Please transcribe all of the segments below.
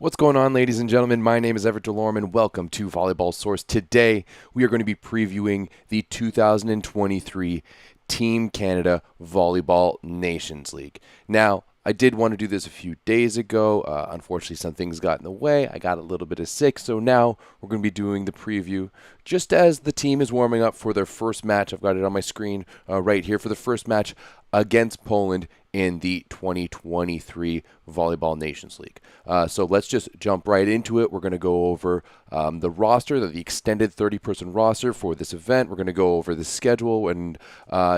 What's going on, ladies and gentlemen? My name is Everett DeLorme, and welcome to Volleyball Source. Today, we are going to be previewing the 2023 Team Canada Volleyball Nations League. Now, I did want to do this a few days ago. Unfortunately, some things got in the way. I got a little bit of sick, so now we're going to be doing the preview just as the team is warming up for their first match. I've got it on my screen right here for the first match against Poland in the 2023 Volleyball Nations League. So let's just jump right into it. We're going to go over the roster, the extended 30-person roster for this event. We're going to go over the schedule and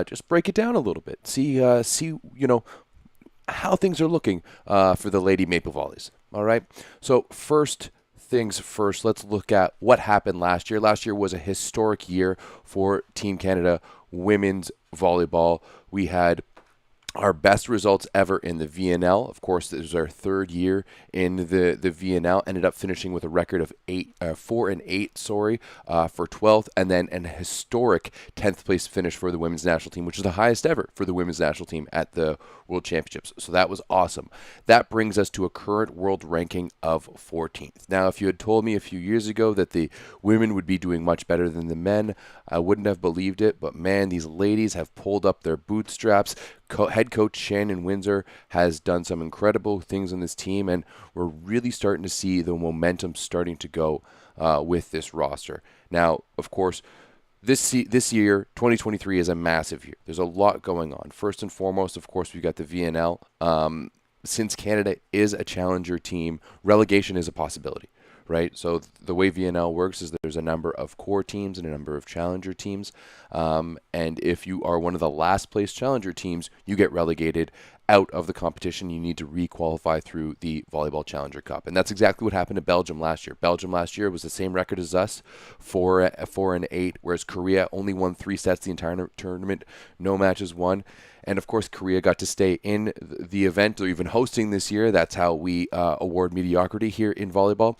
just break it down a little bit. See how things are looking for the Lady Maple Volleys. All right. So first things first, let's look at what happened last year. Last year was a historic year for Team Canada women's volleyball. We had our best results ever in the VNL. Of course, this was our third year in the VNL. Ended up finishing with a record of 4-8, for 12th, and then an historic 10th place finish for the women's national team, which is the highest ever for the women's national team at the World Championships. So that was awesome. That brings us to a current world ranking of 14th. Now, if you had told me a few years ago that the women would be doing much better than the men, I wouldn't have believed it. But man, these ladies have pulled up their bootstraps. Head coach Shannon Windsor has done some incredible things on this team, and we're really starting to see the momentum starting to go with this roster. Now, of course, this year, 2023, is a massive year. There's a lot going on. First and foremost, of course, we've got the VNL. Since Canada is a challenger team, relegation is a possibility, right? So the way VNL works is there's a number of core teams and a number of challenger teams. And if you are one of the last place challenger teams, you get relegated out of the competition. You need to re-qualify through the Volleyball Challenger Cup. And that's exactly what happened to Belgium last year. Belgium last year was the same record as us, 4-8, whereas Korea only won 3 sets the entire tournament, no matches won. And of course, Korea got to stay in the event, or even hosting this year. That's how we award mediocrity here in volleyball.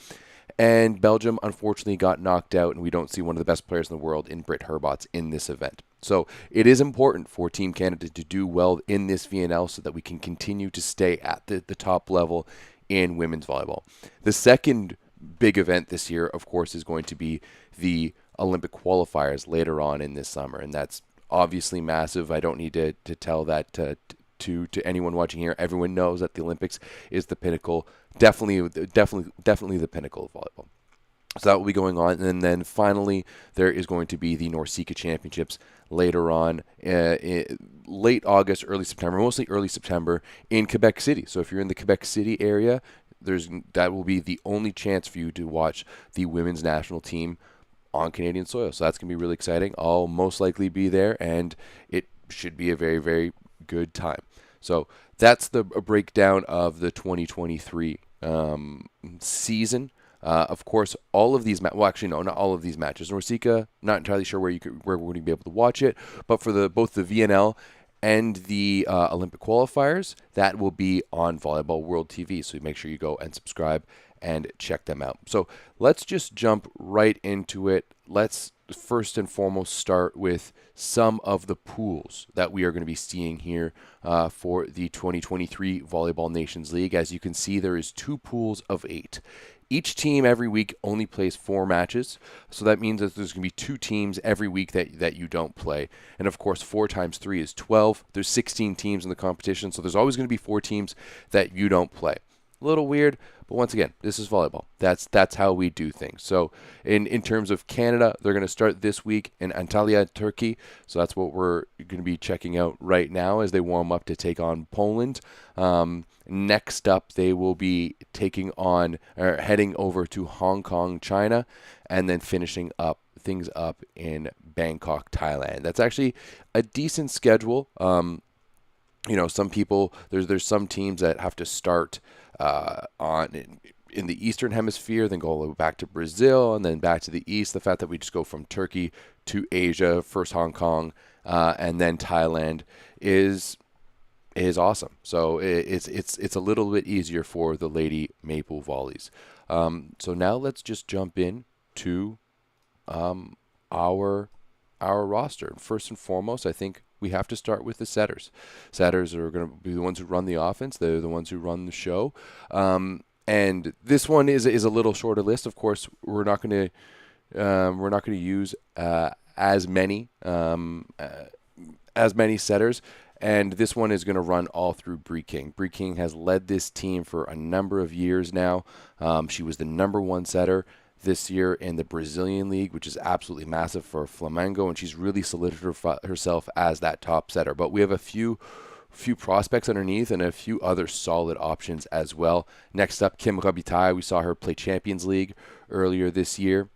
And Belgium, unfortunately, got knocked out, and we don't see one of the best players in the world in Britt Herbots in this event. So it is important for Team Canada to do well in this VNL so that we can continue to stay at the top level in women's volleyball. The second big event this year, of course, is going to be the Olympic qualifiers later on in this summer, and that's obviously massive. I don't need to tell that to anyone watching here. Everyone knows that the Olympics is the pinnacle, definitely the pinnacle of volleyball. So that will be going on. And then finally, there is going to be the Norsika Championships later on, late August, early September, mostly early September in Quebec City. So if you're in the Quebec City area, that will be the only chance for you to watch the women's national team on Canadian soil. So that's going to be really exciting. I'll most likely be there, and it should be a very, very good time. So that's a breakdown of the 2023 season. Of course, all of these not all of these matches. Norsika, not entirely sure where we're going to be able to watch it, but for both the VNL and the Olympic qualifiers, that will be on Volleyball World TV. So make sure you go and subscribe and check them out. So let's just jump right into it. Let's first and foremost start with some of the pools that we are going to be seeing here for the 2023 Volleyball Nations League. As you can see, there is 2 pools of 8. Each team every week only plays 4 matches, so that means that there's going to be 2 teams every week that you don't play. And of course, 4 times 3 is 12. There's 16 teams in the competition, so there's always going to be 4 teams that you don't play. A little weird, but once again, this is volleyball. That's how we do things. So in terms of Canada, they're going to start this week in Antalya, Turkey. So that's what we're going to be checking out right now as they warm up to take on Poland. Next up, they will be heading over to Hong Kong, China, and then finishing up things up in Bangkok, Thailand. That's actually a decent schedule. Some people, there's some teams that have to start in the Eastern Hemisphere, then go all the way back to Brazil, and then back to the East. The fact that we just go from Turkey to Asia, first Hong Kong, and then Thailand is awesome. So it's a little bit easier for the Lady Maple Volleys. So now let's just jump in to our roster. First and foremost, I think we have to start with the setters. Setters are going to be the ones who run the offense. They're the ones who run the show. And this one is a little shorter list. Of course, we're not going to use as many setters. And this one is going to run all through Bree King. Bree King has led this team for a number of years now. She was the number one setter this year in the Brazilian League, which is absolutely massive for Flamengo, and she's really solidified herself as that top setter. But we have a few prospects underneath and a few other solid options as well. Next up, Kim Robitaille. We saw her play Champions League earlier this year.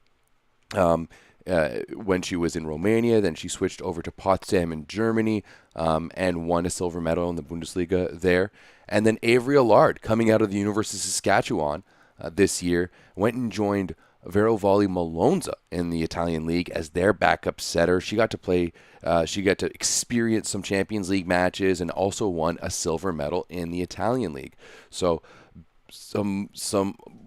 When she was in Romania, then she switched over to Potsdam in Germany and won a silver medal in the Bundesliga there. And then Avery Allard, coming out of the University of Saskatchewan this year, went and joined Vero Volley Malonza in the Italian League as their backup setter. She got to play, she got to experience some Champions League matches and also won a silver medal in the Italian League. So some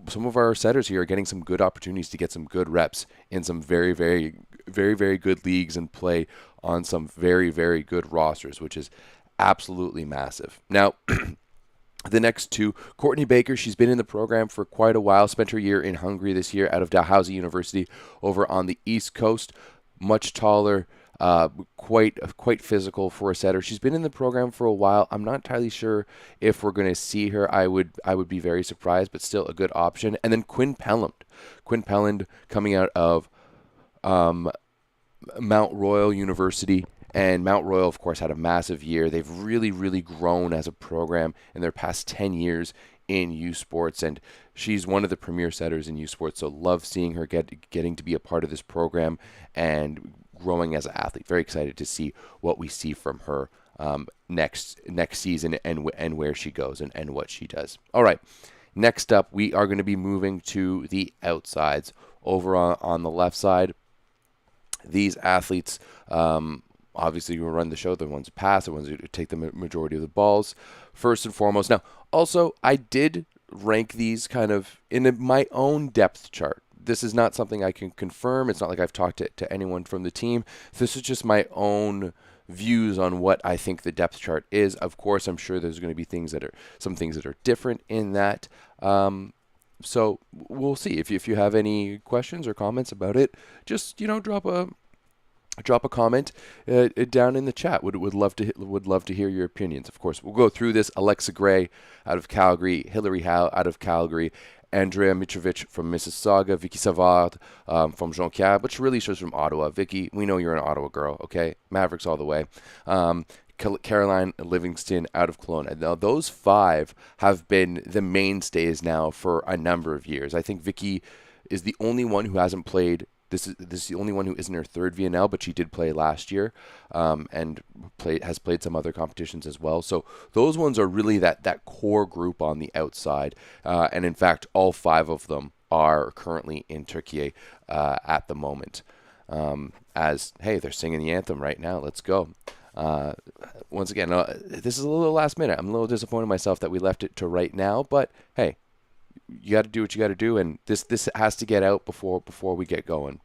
of our setters here are getting some good opportunities to get some good reps in some very, very, very, very good leagues and play on some very, very good rosters, which is absolutely massive. Now, the next two, Courtney Baker, she's been in the program for quite a while, spent her year in Hungary this year out of Dalhousie University over on the East Coast, much taller, quite physical for a setter. She's been in the program for a while. I'm not entirely sure if we're going to see her. I would be very surprised, but still a good option. And then Quinn Pelland. Quinn Pelland coming out of Mount Royal University. And Mount Royal, of course, had a massive year. They've really, really grown as a program in their past 10 years in U Sports, and she's one of the premier setters in U Sports. So love seeing her getting to be a part of this program and growing as an athlete. Very excited to see what we see from her next season and where she goes and what she does. All right, next up, we are going to be moving to the outsides over on the left side. These athletes. Obviously, we run the show. The ones who pass, the ones who take the majority of the balls, first and foremost. Now, also, I did rank these kind of in my own depth chart. This is not something I can confirm. It's not like I've talked to anyone from the team. This is just my own views on what I think the depth chart is. Of course, I'm sure there's going to be some things that are different in that. So we'll see. If you have any questions or comments about it, just drop a comment down in the chat. Would love to hear your opinions. Of course, we'll go through this. Alexa Gray out of Calgary, Hillary Howe out of Calgary, Andrea Mitrovic from Mississauga, Vicky Savard from Jonquière, but really she's from Ottawa. Vicky, we know you're an Ottawa girl, okay? Mavericks all the way. Caroline Livingston out of Kelowna. Now, those five have been the mainstays now for a number of years. I think Vicky is the only one who hasn't played. This is the only one who isn't her third VNL, but she did play last year and has played some other competitions as well. So those ones are really that core group on the outside. And in fact, all five of them are currently in Turkey at the moment. Hey, they're singing the anthem right now. Let's go. Once again, this is a little last minute. I'm a little disappointed in myself that we left it to right now, but hey, you got to do what you got to do, and this has to get out before we get going.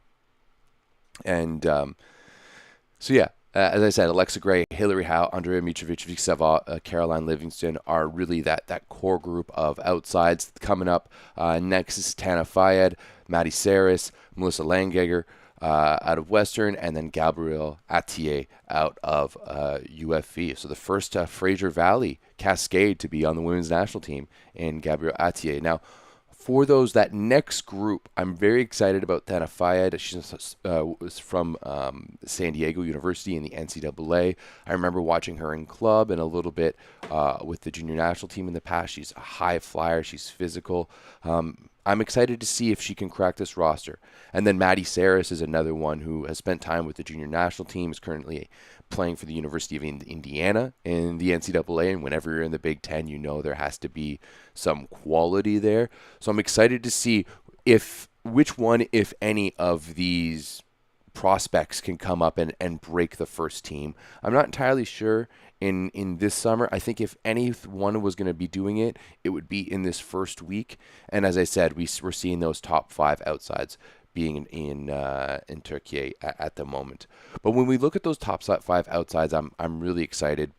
And so yeah, as I said, Alexa Gray, Hillary Howe, Andrea Mitrovic, Vicky Savard, Caroline Livingston are really that core group of outsides coming up. Next is Tana Fayed, Maddie Saris, Melissa Langager out of Western, and then Gabrielle Atier out of UFV. So the first Fraser Valley Cascade to be on the women's national team in Gabrielle Atier. Now, for that next group, I'm very excited about Tana Fayed. She was from San Diego University in the NCAA. I remember watching her in club and a little bit with the junior national team in the past. She's a high flyer. She's physical. I'm excited to see if she can crack this roster. And then Maddie Saris is another one who has spent time with the junior national team, is currently playing for the University of Indiana in the NCAA. And whenever you're in the Big Ten, you know there has to be some quality there. So I'm excited to see which one, if any, of these prospects can come up and break the first team. I'm not entirely sure in this summer. I think if anyone was going to be doing it, it would be in this first week. And as I said, we're seeing those top five outsides being in Turkey at the moment. But when we look at those top five outsides, I'm really excited.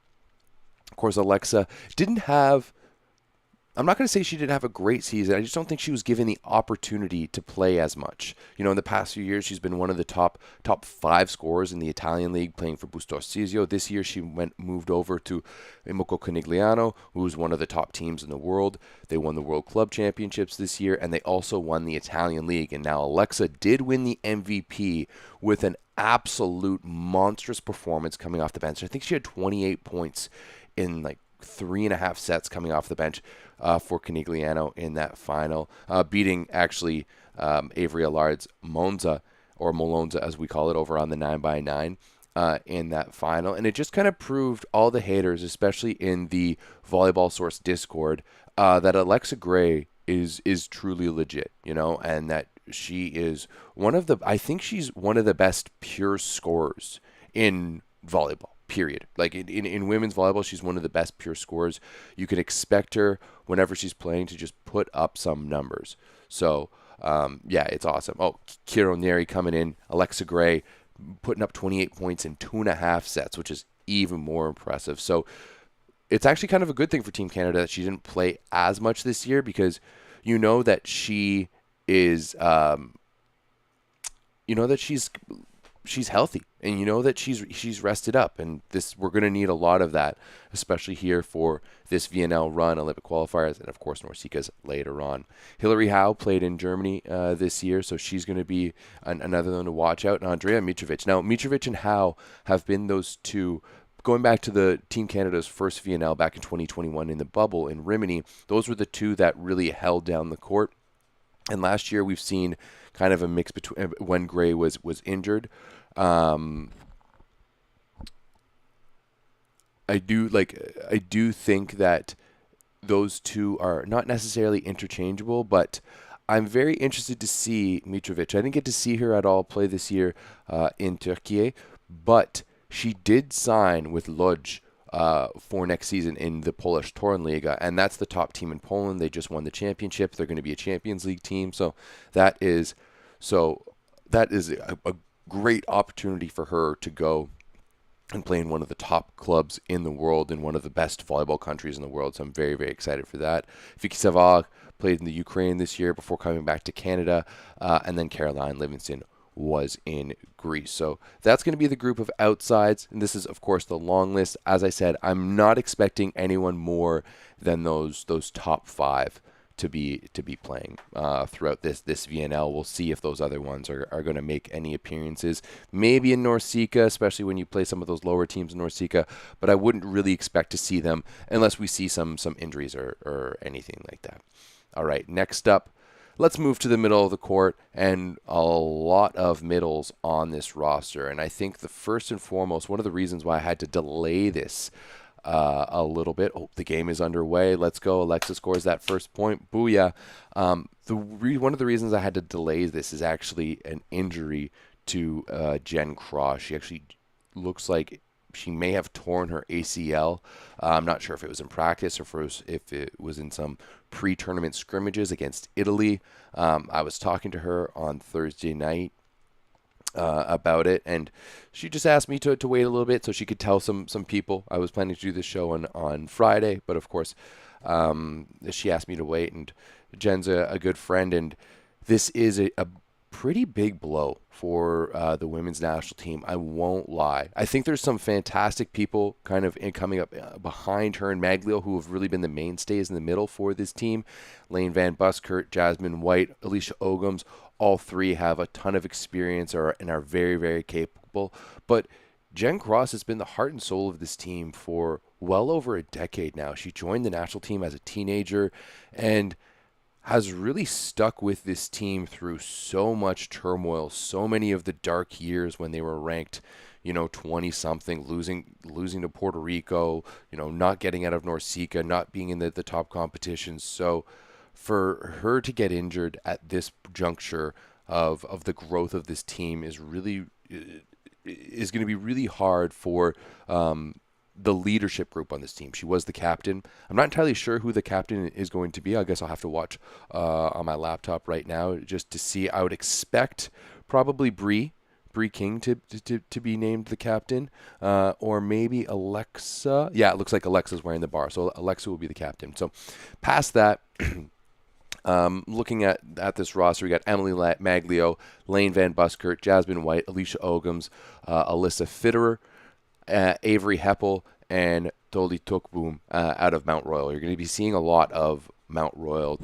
Of course, Alexa didn't have I'm not going to say she didn't have a great season. I just don't think she was given the opportunity to play as much. In the past few years, she's been one of the top 5 scorers in the Italian league, playing for Busto Arsizio. This year, she moved over to Imoco Conigliano, who's one of the top teams in the world. They won the World Club Championships this year, and they also won the Italian league. And now Alexa did win the MVP with an absolute monstrous performance coming off the bench. I think she had 28 points in like 3.5 sets coming off the bench for Conigliano in that final, beating actually Avery Allard's Monza, or Molonza as we call it, over on the 9x9 in that final. And it just kind of proved all the haters, especially in the Volleyball Source Discord, that Alexa Gray is truly legit, and that she is I think she's one of the best pure scorers in volleyball. Period. Like in women's volleyball, she's one of the best pure scorers. You can expect her whenever she's playing to just put up some numbers. So yeah, it's awesome. Oh, Kiro Neri coming in, Alexa Gray putting up 28 points in 2.5 sets, which is even more impressive. So it's actually kind of a good thing for Team Canada that she didn't play as much this year, because that she is, that she's healthy, and that she's rested up, and we're going to need a lot of that, especially here for this VNL run, Olympic qualifiers, and of course Norsika's later on. Hillary Howe played in Germany this year, so she's going to be another one to watch out. And Andrea Mitrovic. Now, Mitrovic and Howe have been those two, going back to the Team Canada's first VNL back in 2021 in the bubble in Rimini. Those were the two that really held down the court. And last year we've seen kind of a mix between when Gray was injured. I do think that those two are not necessarily interchangeable, but I'm very interested to see Mitrovic. I didn't get to see her at all play this year in Turkey, but she did sign with Lodz for next season in the Polish Tornliga, and that's the top team in Poland. They just won the championship. They're going to be a Champions League team, so that is a great opportunity for her to go and play in one of the top clubs in the world, in one of the best volleyball countries in the world. So I'm very, very excited for that. Vicky Savard played in the Ukraine this year before coming back to Canada, and then Caroline Livingston was in Greece. So that's going to be the group of outsides, and this is, of course, the long list. As I said, I'm not expecting anyone more than those top 5 to be playing throughout this VNL. We'll see if those other ones are going to make any appearances. Maybe in Norsika, especially when you play some of those lower teams in Norsika, but I wouldn't really expect to see them unless we see some injuries or anything like that. All right, next up, let's move to the middle of the court, and a lot of middles on this roster. And I think the first and foremost, one of the reasons why I had to delay this a little bit. Oh, the game is underway. Let's go. Alexa scores that first point. Booyah. One of the reasons I had to delay this is actually an injury to Jen Cross. She actually looks like she may have torn her ACL. I'm not sure if it was in practice or if it was in some pre-tournament scrimmages against Italy. I was talking to her on Thursday night about it, and she just asked me to wait a little bit so she could tell some people. I was planning to do this show on Friday, but of course she asked me to wait, and Jen's a good friend, and this is a pretty big blow for the women's national team. I won't lie. I think there's some fantastic people kind of coming up behind her and Maglio who have really been the mainstays in the middle for this team. Lane Van Buskirk, Jasmine White, Alicia Ogums, all three have a ton of experience and are very, very capable. But Jen Cross has been the heart and soul of this team for well over a decade now. She joined the national team as a teenager and has really stuck with this team through so much turmoil, so many of the dark years when they were ranked, 20-something, losing to Puerto Rico, not getting out of Norsika, not being in the top competitions. So for her to get injured at this juncture of the growth of this team is going to be really hard for the leadership group on this team. She was the captain. I'm not entirely sure who the captain is going to be. I guess I'll have to watch on my laptop right now just to see. I would expect probably Bree Bree King to be named the captain, or maybe Alexa. Yeah, it looks like Alexa's wearing the bar, so Alexa will be the captain. So past that, looking at this roster, we got Emily Maglio, Lane Van Buskirk, Jasmine White, Alicia Ogums, Alyssa Fitterer, Avery Heppel, and Toli Tokboom out of Mount Royal. You're going to be seeing a lot of Mount Royal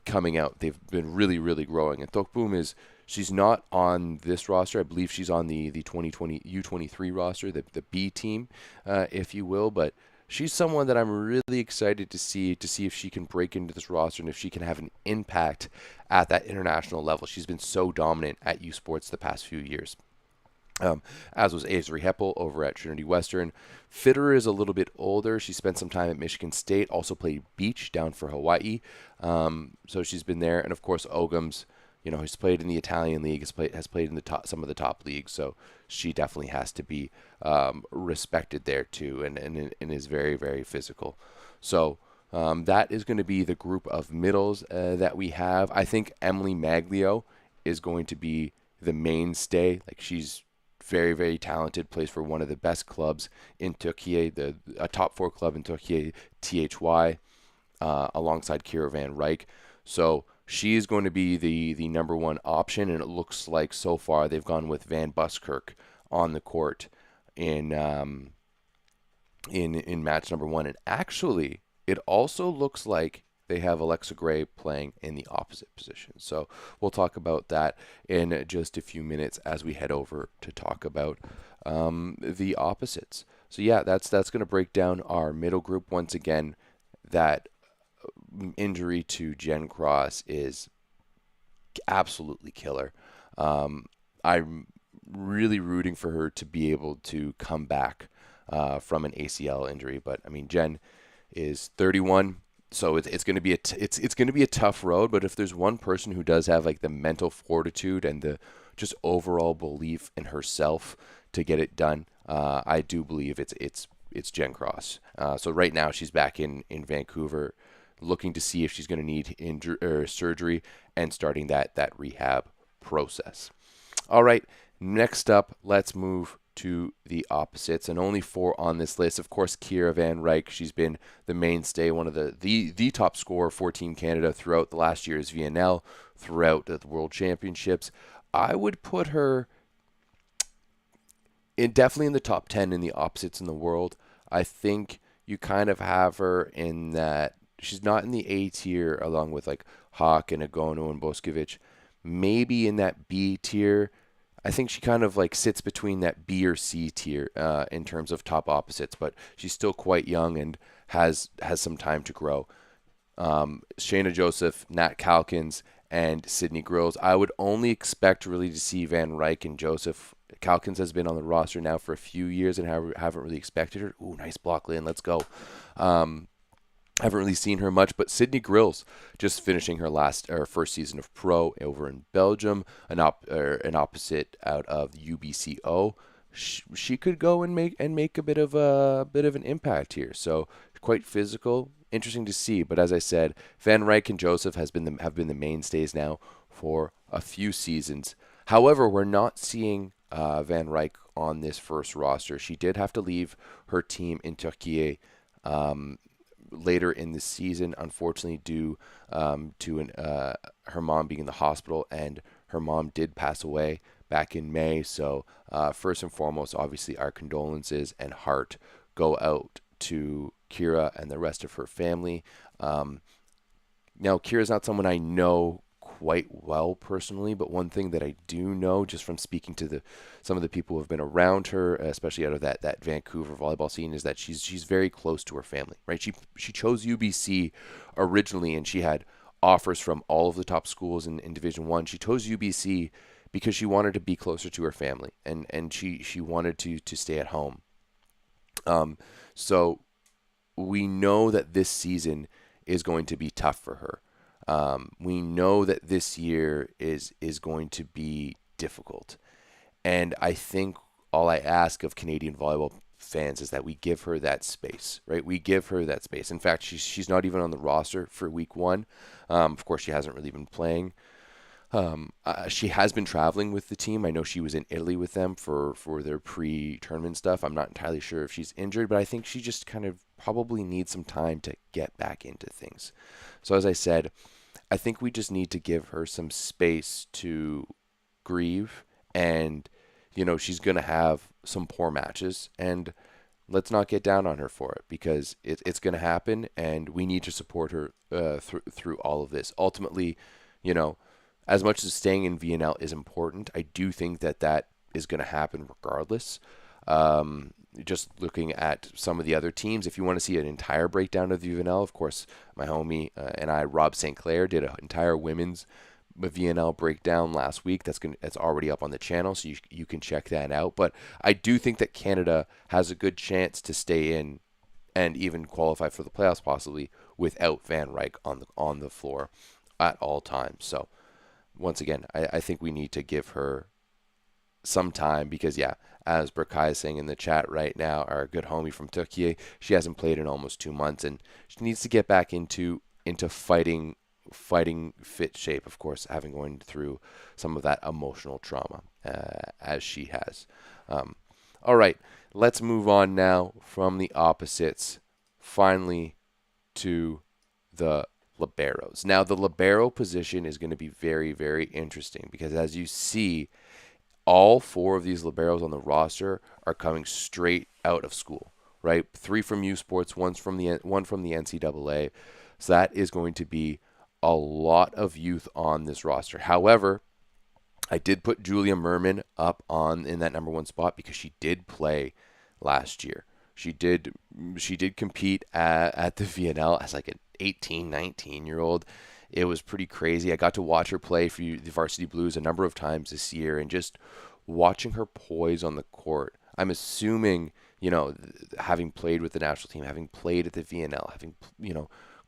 coming out. They've been really, really growing. And Tokboom she's not on this roster. I believe she's on the 2020 U23 roster, the B team, if you will. But she's someone that I'm really excited to see if she can break into this roster and if she can have an impact at that international level. She's been so dominant at U Sports the past few years. As was Avery Heppel over at Trinity Western. Fitterer is a little bit older. She spent some time at Michigan State, also played beach down for Hawaii. So she's been there. And of course, Ogums, has played in the Italian league, has played in some of the top leagues. So she definitely has to be respected there too, and is very, very physical. So that is going to be the group of middles that we have. I think Emily Maglio is going to be the mainstay. Like, she's very, very talented, plays for one of the best clubs in Turkey, a top 4 club in Turkey, THY, alongside Kira Van Rijk. So she is going to be the number one option, and it looks like so far they've gone with Van Buskirk on the court in match number 1. And actually, it also looks like they have Alexa Gray playing in the opposite position. So we'll talk about that in just a few minutes as we head over to talk about the opposites. So yeah, that's going to break down our middle group. Once again, that injury to Jen Cross is absolutely killer. I'm really rooting for her to be able to come back from an ACL injury. But I mean, Jen is 31. So it's going to be it's going to be a tough road, but if there's one person who does have like the mental fortitude and the just overall belief in herself to get it done, I do believe it's Jen Cross. So right now she's back in Vancouver, looking to see if she's going to need surgery and starting that rehab process. All right, next up, let's move to the opposites, and only 4 on this list. Of course, Kira Van Rijk, she's been the mainstay, one of the top scorer for Team Canada throughout the last year's VNL, throughout the World Championships. I would put her definitely in the top 10 in the opposites in the world. I think you kind of have her in that she's not in the A tier along with like Hawk and Agono and Boskovic. Maybe in that B tier. I think she kind of like sits between that B or C tier in terms of top opposites, but she's still quite young and has some time to grow. Shayna Joseph, Nat Calkins, and Sydney Grills. I would only expect really to see Van Rijk and Joseph. Calkins has been on the roster now for a few years and haven't really expected her. Ooh, nice block, Lynn. Let's go. Haven't really seen her much, but Sydney Grills just finishing her first season of pro over in Belgium, an opposite out of UBCO. She could go and make a bit of an impact here. So quite physical, interesting to see. But as I said, Van Rijk and Joseph have been the mainstays now for a few seasons. However, we're not seeing Van Rijk on this first roster. She did have to leave her team in Turkey later in the season, unfortunately, due to her mom being in the hospital, and her mom did pass away back in May. So first and foremost, obviously, our condolences and heart go out to Kira and the rest of her family. Now, Kira's not someone I know quite well personally, but one thing that I do know just from speaking to some of the people who have been around her, especially out of that Vancouver volleyball scene, is that she's very close to her family, right? She chose UBC originally, and she had offers from all of the top schools in Division I. She chose UBC because she wanted to be closer to her family, and she wanted to stay at home. So we know that this season is going to be tough for her. We know that this year is going to be difficult. And I think all I ask of Canadian volleyball fans is that we give her that space, right? We give her that space. In fact, she's not even on the roster for week 1. Of course, she hasn't really been playing. She has been traveling with the team. I know she was in Italy with them for their pre-tournament stuff. I'm not entirely sure if she's injured, but I think she just kind of probably needs some time to get back into things. So as I said, I think we just need to give her some space to grieve, and she's going to have some poor matches, and let's not get down on her for it, because it's going to happen, and we need to support her through all of this. Ultimately, you know, as much as staying in VNL is important, I do think that is going to happen regardless. Just looking at some of the other teams, if you want to see an entire breakdown of the VNL, of course, my homie and I, Rob St. Clair, did an entire women's VNL breakdown last week. That's already up on the channel, so you can check that out. But I do think that Canada has a good chance to stay in and even qualify for the playoffs possibly without Van Ryk on the floor at all times. So once again, I think we need to give her some time, because as Berkay is saying in the chat right now, our good homie from Turkey, she hasn't played in almost 2 months, and she needs to get back into fighting fit shape, of course, having going through some of that emotional trauma as she has. All right, let's move on now from the opposites finally to the liberos. Now, the libero position is going to be very, very interesting, because as you see, all 4 of these liberos on the roster are coming straight out of school, right? 3 from U Sports, one from the NCAA. So that is going to be a lot of youth on this roster. However, I did put Julia Merman up in that number 1 spot because she did play last year. She did compete at the VNL as like an 18, 19-year-old. It was pretty crazy. I got to watch her play for the Varsity Blues a number of times this year, and just watching her poise on the court. I'm assuming, having played with the national team, having played at the VNL, having,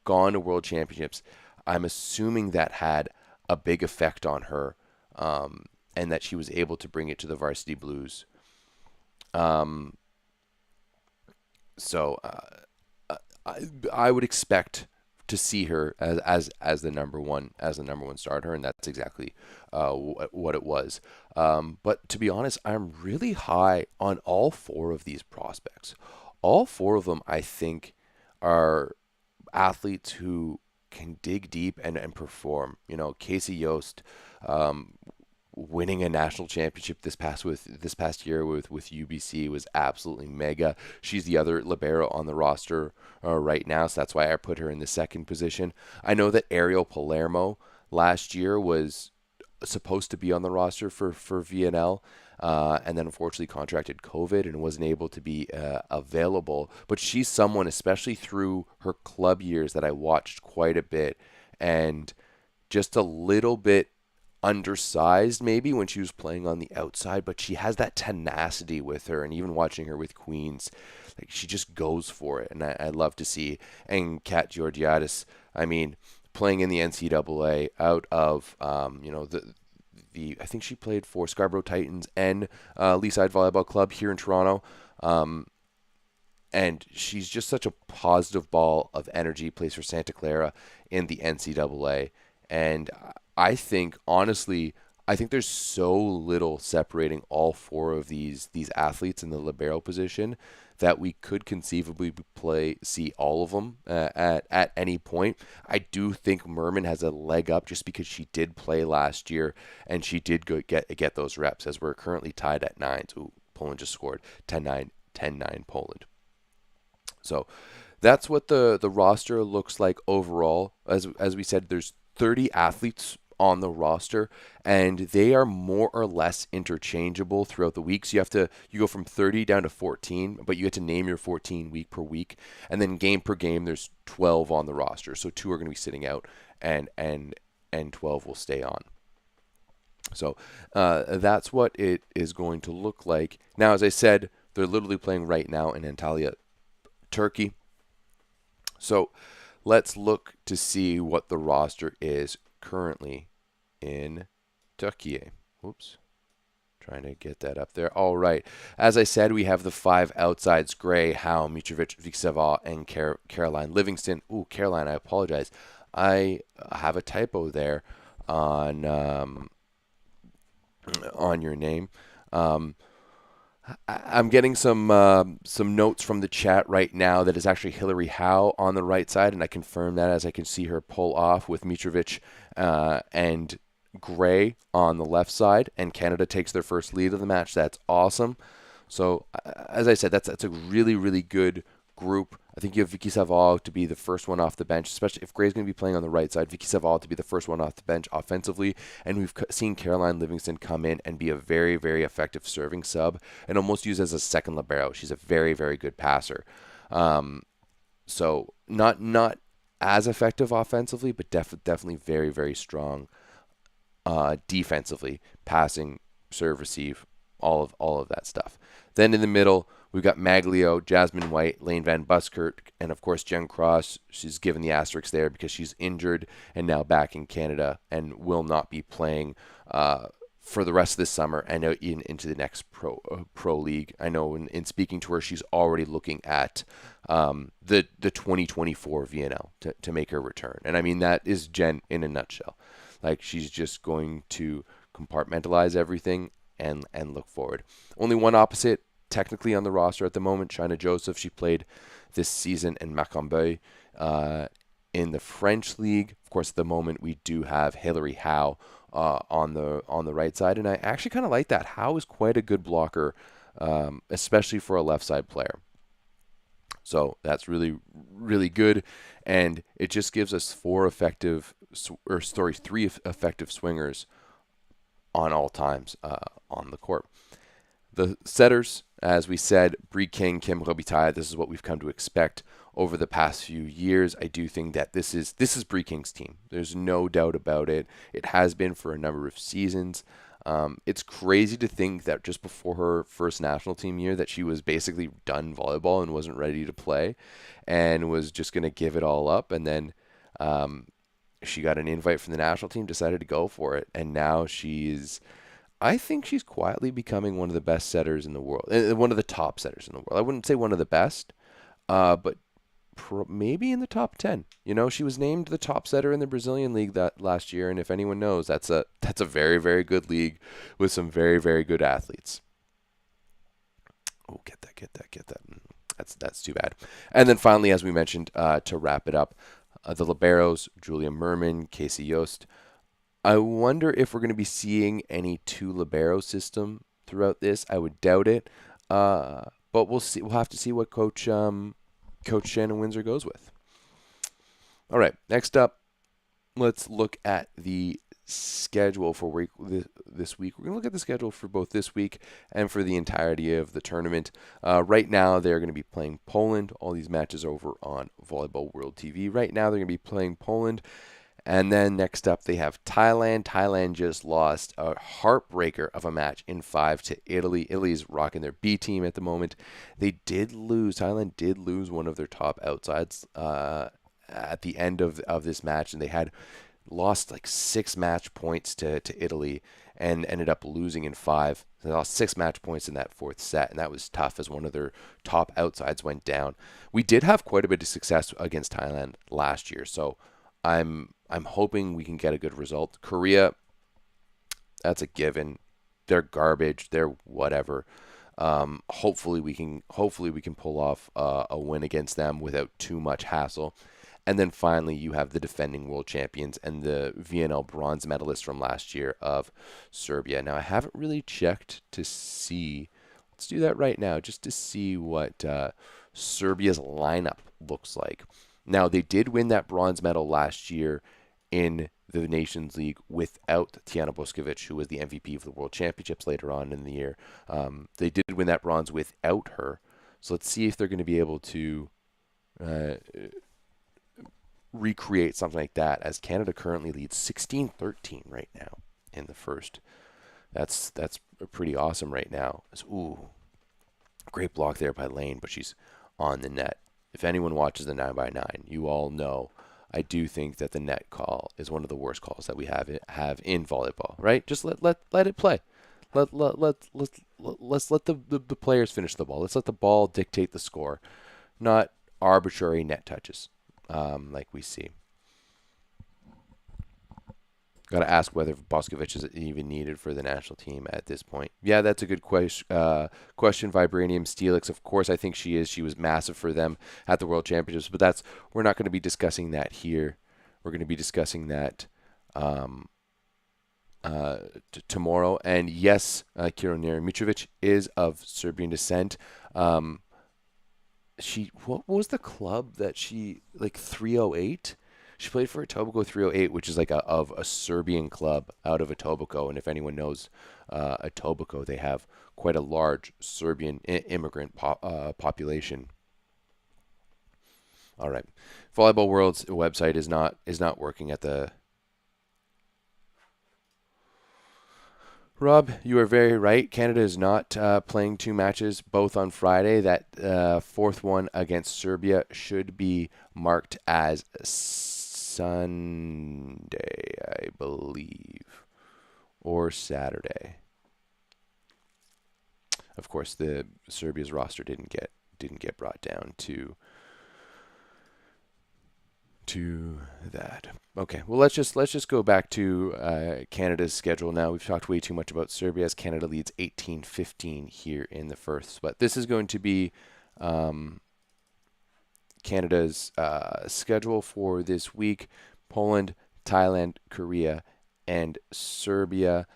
gone to World Championships, I'm assuming that had a big effect on her, and that she was able to bring it to the Varsity Blues. So I would expect to see her as the number one starter, and that's exactly what it was. But to be honest, I'm really high on all 4 of these prospects. All 4 of them, I think, are athletes who can dig deep and perform. Casey Yost, winning a national championship this past year with UBC was absolutely mega. She's the other libero on the roster right now, so that's why I put her in the 2nd position. I know that Ariel Palermo last year was supposed to be on the roster for VNL, and then unfortunately contracted COVID and wasn't able to be available. But she's someone, especially through her club years, that I watched quite a bit, and just a little bit undersized maybe when she was playing on the outside, but she has that tenacity with her, and even watching her with Queens, like, she just goes for it, and I love to see. And Kat Georgiadis, I mean, playing in the NCAA out of I think she played for Scarborough Titans and Leaside Volleyball Club here in Toronto, and she's just such a positive ball of energy. Plays for Santa Clara in the NCAA, and I think, honestly, there's so little separating all 4 of these athletes in the libero position that we could conceivably see all of them at any point. I do think Merman has a leg up just because she did play last year and she did get those reps, as we're currently tied at 9. So Poland just scored 10-9 Poland. So that's what the roster looks like overall. As we said, there's 30 athletes on the roster, and they are more or less interchangeable throughout the week. So you go from 30 down to 14, but you get to name your 14 week per week, and then game per game there's 12 on the roster. So 2 are going to be sitting out, and 12 will stay on. So that's what it is going to look like. Now, as I said, they're literally playing right now in Antalya, Turkey. So let's look to see what the roster is currently in Turkey. Oops. Trying to get that up there. All right. As I said, we have the 5 outsides: Gray, Howe, Mitrovic, Viksava, and Caroline Livingston. Ooh, Caroline, I apologize. I have a typo there. on your name. Um, I'm getting some notes from the chat right now that is actually Hillary Howe on the right side, and I confirm that as I can see her pull off with Mitrovic and Gray on the left side, and Canada takes their first lead of the match. That's awesome. So as I said, that's a really, really good group. I think you have Vicky Savard to be the first one off the bench, especially if Gray's going to be playing on the right side. Vicky Savard to be the first one off the bench offensively, and we've seen Caroline Livingston come in and be a very, very effective serving sub and almost used as a second libero. She's a very, very good passer. So not as effective offensively, but definitely very, very strong defensively, passing, serve, receive, all of that stuff. Then in the middle, we've got Maglio, Jasmine White, Lane Van Buskirk, and of course Jen Cross. She's given the asterisk there because she's injured and now back in Canada and will not be playing for the rest of this summer and into the next pro league. I know in speaking to her, she's already looking at the 2024 VNL to make her return. And I mean, that is Jen in a nutshell. Like, she's just going to compartmentalize everything and look forward. Only one opposite technically on the roster at the moment, China Joseph. She played this season in Macambeu in the French league. Of course, at the moment we do have Hillary Howe on the right side, and I actually kind of like that. Howe is quite a good blocker, especially for a left side player. So that's really, really good, and it just gives us three effective swingers on all times on the court. The setters, as we said, Brie King, Kim Robitaille. This is what we've come to expect over the past few years. I do think that this is Brie King's team. There's no doubt about it. It has been for a number of seasons. It's crazy to think that just before her first national team year that she was basically done volleyball and wasn't ready to play and was just going to give it all up. And then she got an invite from the national team, decided to go for it. And now I think she's quietly becoming one of the best setters in the world, one of the top setters in the world. I wouldn't say one of the best, but maybe in the top 10. You know, she was named the top setter in the Brazilian league that last year, and if anyone knows, that's a very, very good league with some very, very good athletes. Oh, get that. That's too bad. And then finally, as we mentioned, to wrap it up, the liberos, Julia Merman, Casey Yost. I wonder if we're going to be seeing any two libero system throughout this. I would doubt it, but we'll see. We'll have to see what Coach Shannon Windsor goes with. All right, next up, let's look at the schedule for this week. We're going to look at the schedule for both this week and for the entirety of the tournament. Right now, they're going to be playing Poland. All these matches over on Volleyball World TV. Right now, they're going to be playing Poland. And then next up, they have Thailand. Thailand just lost a heartbreaker of a match in 5 to Italy. Italy's rocking their B team at the moment. Thailand did lose one of their top outsides at the end of this match, and they had lost like 6 match points to Italy and ended up losing in 5. They lost 6 match points in that 4th set, and that was tough as one of their top outsides went down. We did have quite a bit of success against Thailand last year, so I'm hoping we can get a good result. Korea, that's a given. They're garbage. They're whatever. Hopefully we can pull off a win against them without too much hassle. And then finally, you have the defending world champions and the VNL bronze medalist from last year of Serbia. Now, I haven't really checked to see. Let's do that right now, just to see what Serbia's lineup looks like. Now, they did win that bronze medal last year in the Nations League without Tijana Boskovic, who was the MVP of the World Championships later on in the year. They did win that bronze without her. So let's see if they're going to be able to recreate something like that, as Canada currently leads 16-13 right now in the first. That's pretty awesome right now. Great block there by Lane, but she's on the net. If anyone watches the 9x9, you all know I do think that the net call is one of the worst calls that we have in volleyball, right? Just let it play. Let's let the players finish the ball. Let's let the ball dictate the score, not arbitrary net touches like we see. Got to ask whether Boskovic is even needed for the national team at this point. Yeah, that's a good question. Vibranium Steelix, of course, I think she is. She was massive for them at the World Championships, but we're not going to be discussing that here. We're going to be discussing that tomorrow. And yes, Kiromir Mitrovic is of Serbian descent. What was the club that she, like 308? She played for Etobicoke 308, which is like of a Serbian club out of Etobicoke. And if anyone knows Etobicoke, they have quite a large Serbian immigrant population. All right, Volleyball World's website is not working at the. Rob, you are very right. Canada is not playing 2 matches, both on Friday. That fourth one against Serbia should be marked as Sunday, I believe, or Saturday. Of course, the Serbia's roster didn't get brought down to that. Okay, well let's just go back to Canada's schedule now. We've talked way too much about Serbia as Canada leads 18-15 here in the first. But this is going to be Canada's schedule for this week: Poland, Thailand, Korea, and Serbia.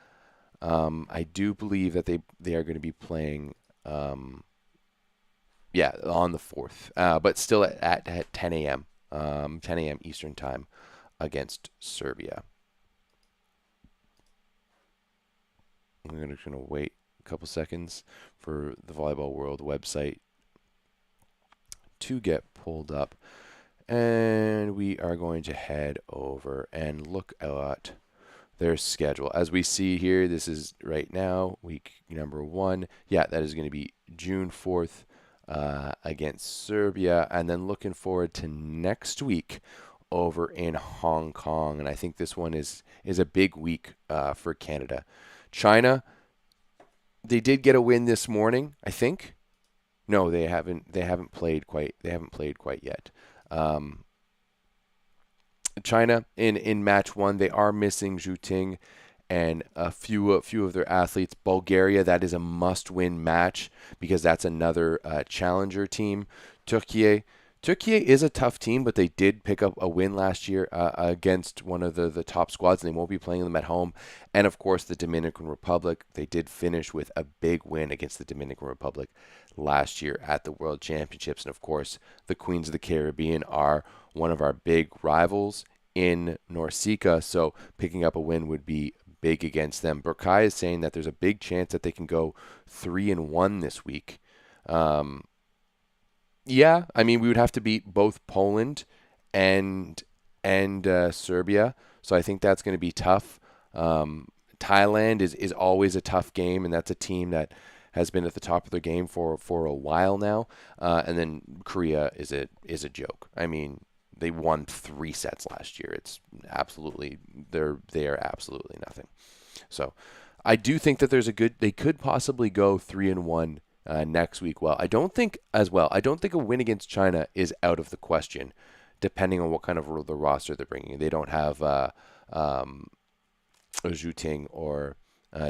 I do believe that they are going to be playing. On the 4th, but still at 10 a.m. 10 a.m. Eastern Time against Serbia. I'm going to wait a couple seconds for the Volleyball World website to get pulled up. And we are going to head over and look at their schedule. As we see here, this is right now, week number 1. Yeah, that is going to be June 4th. Against Serbia, and then looking forward to next week over in Hong Kong. And I think this one is a big week for Canada. China, they did get a win this morning, I think. No, they haven't played quite yet. China in match 1, they are missing Zhu Ting and a few of their athletes. Bulgaria, that is a must-win match because that's another challenger team. Turkey is a tough team, but they did pick up a win last year against one of the top squads, and they won't be playing them at home. And, of course, the Dominican Republic, they did finish with a big win against the Dominican Republic last year at the World Championships. And, of course, the Queens of the Caribbean are one of our big rivals in NORCECA, so picking up a win would be big against them. Burkai is saying that there's a big chance that they can go 3-1 this week. Yeah, I mean, we would have to beat both Poland and Serbia, so I think that's going to be tough. Thailand is always a tough game, and that's a team that has been at the top of their game for a while now. And then Korea is a joke. I mean, they won 3 sets last year. It's absolutely they are absolutely nothing. So I do think that they could possibly go 3-1 next week. I don't think a win against China is out of the question, depending on what kind of the roster they're bringing. They don't have Zhu Ting or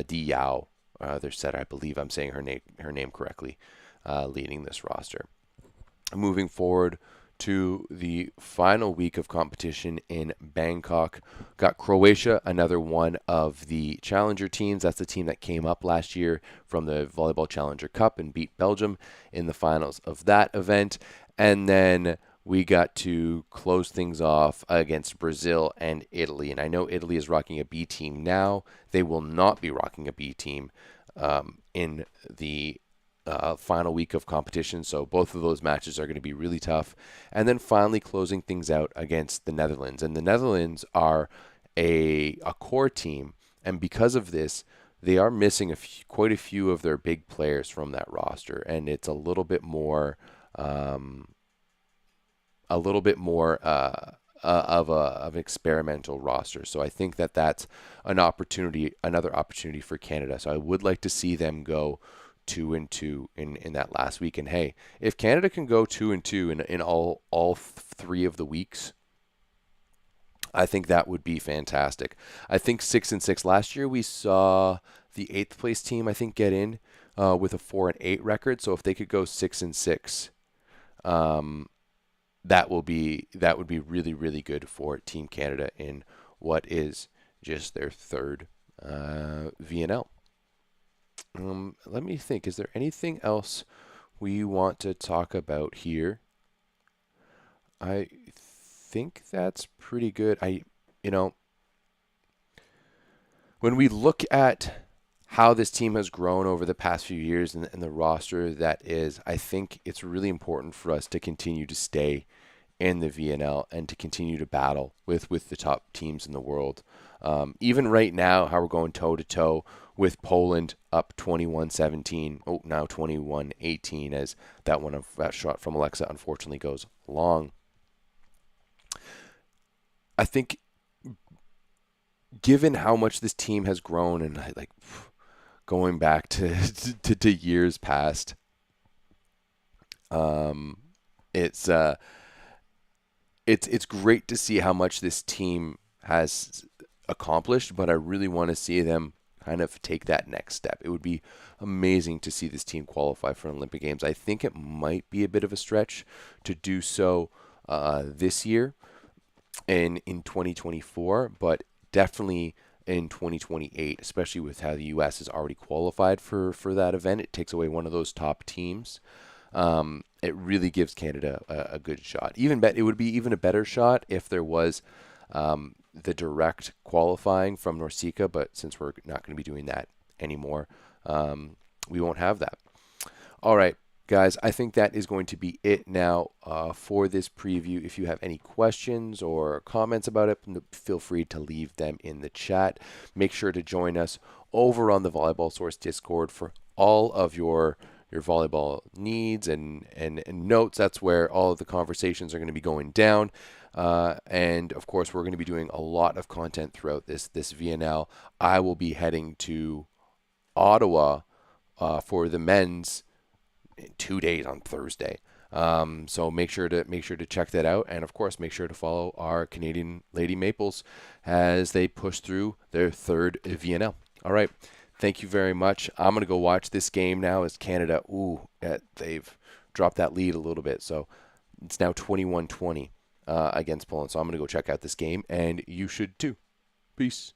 Di Yao. Their setter, I believe I'm saying her name correctly, leading this roster. Moving forward to the final week of competition in Bangkok, got Croatia, another one of the challenger teams. That's the team that came up last year from the Volleyball Challenger Cup and beat Belgium in the finals of that event. And then we got to close things off against Brazil and Italy. And I know Italy is rocking a B team now. They will not be rocking a B team in the final week of competition. So both of those matches are going to be really tough. And then finally closing things out against the Netherlands. And the Netherlands are a core team. And because of this, they are missing quite a few of their big players from that roster. And it's a little bit more of an experimental roster. So I think that that's another opportunity for Canada. So I would like to see them go 2-2 in that last week. And hey, if Canada can go 2-2 in all 3 of the weeks, I think that would be fantastic. I think 6-6 last year we saw the eighth place team I think get in with a 4-8 record. So if they could go 6-6, um, that would be really really good for Team Canada in what is just their third VNL. Let me think. Is there anything else we want to talk about here? I think that's pretty good. You know, when we look at how this team has grown over the past few years and the roster that is, I think it's really important for us to continue to stay in the VNL and to continue to battle with the top teams in the world. Even right now, how we're going toe to toe with Poland up 21-17. Oh, now 21-18 as that shot from Alexa unfortunately goes long. I think given how much this team has grown and like going back to to years past, it's it's great to see how much this team has accomplished, but I really want to see them kind of take that next step. It would be amazing to see this team qualify for Olympic Games. I think it might be a bit of a stretch to do so this year in 2024, but definitely in 2028, especially with how the U.S. is already qualified for that event. It takes away one of those top teams. It really gives Canada a good shot. It would be even a better shot if there was the direct qualifying from NORCECA, but since we're not going to be doing that anymore, we won't have that. All right, guys, I think that is going to be it now for this preview. If you have any questions or comments about it, feel free to leave them in the chat. Make sure to join us over on the Volleyball Source Discord for all of your volleyball needs and notes. That's where all of the conversations are going to be going down. And of course, we're going to be doing a lot of content throughout this VNL. I will be heading to Ottawa for the men's in 2 days on Thursday. So make sure to check that out, and of course, make sure to follow our Canadian Lady Maples as they push through their third VNL. All right. Thank you very much. I'm going to go watch this game now as Canada, they've dropped that lead a little bit. So it's now 21-20 against Poland. So I'm going to go check out this game, and you should too. Peace.